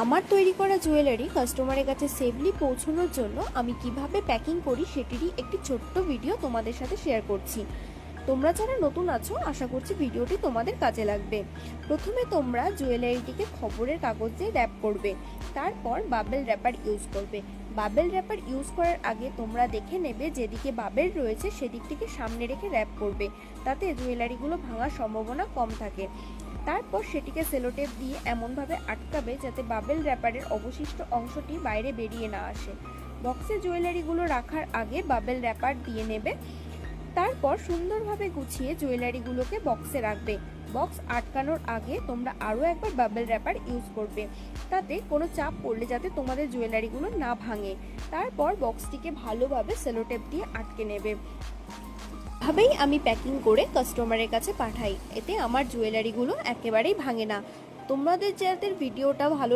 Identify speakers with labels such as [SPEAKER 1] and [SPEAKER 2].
[SPEAKER 1] আমার তৈরি করা জুয়েলারি কাস্টমারের কাছে সেফলি পৌঁছানোর জন্য আমি কিভাবে প্যাকিং করি সেটিরই একটি ছোট্ট ভিডিও তোমাদের সাথে শেয়ার করছি। তোমরা যারা নতুন আছো আশা করছি ভিডিওটি তোমাদের কাজে লাগবে। প্রথমে তোমরা জুয়েলারিটিকে খবরের কাগজ দিয়ে র্যাপ করবে, তারপর বাবেল র্যাপার ইউজ করবে। বাবেল র্যাপার ইউজ করার আগে তোমরা দেখে নেবে যেদিকে বাবেল রয়েছে সেদিকটিকে সামনে রেখে র্যাপ করবে, তাতে জুয়েলারিগুলো ভাঙার সম্ভাবনা কম থাকে। তারপর সেটিকে সেলোটেপ দিয়ে এমনভাবে আটকাবে যাতে বাবেল র্যাপারের অবশিষ্ট অংশটি বাইরে বেরিয়ে না আসে। বক্সে জুয়েলারিগুলো রাখার আগে বাবেল র্যাপার দিয়ে নেবে, তারপর সুন্দরভাবে গুছিয়ে জুয়েলারিগুলোকে বক্সে রাখবে। বক্স আটকানোর আগে তোমরা আরও একবার বাবেল র্যাপার ইউজ করবে, তাতে কোনো চাপ পড়লে যাতে তোমাদের জুয়েলারিগুলো না ভাঙে। তারপর বক্সটিকে ভালোভাবে সেলোটেপ দিয়ে আটকে নেবে। ভাবেই আমি প্যাকিং করে কাস্টমারের কাছে পাঠাই, এতে আমার জুয়েলারিগুলো একেবারেই ভাঙে না। তোমাদের যাদের ভিডিওটা ভালো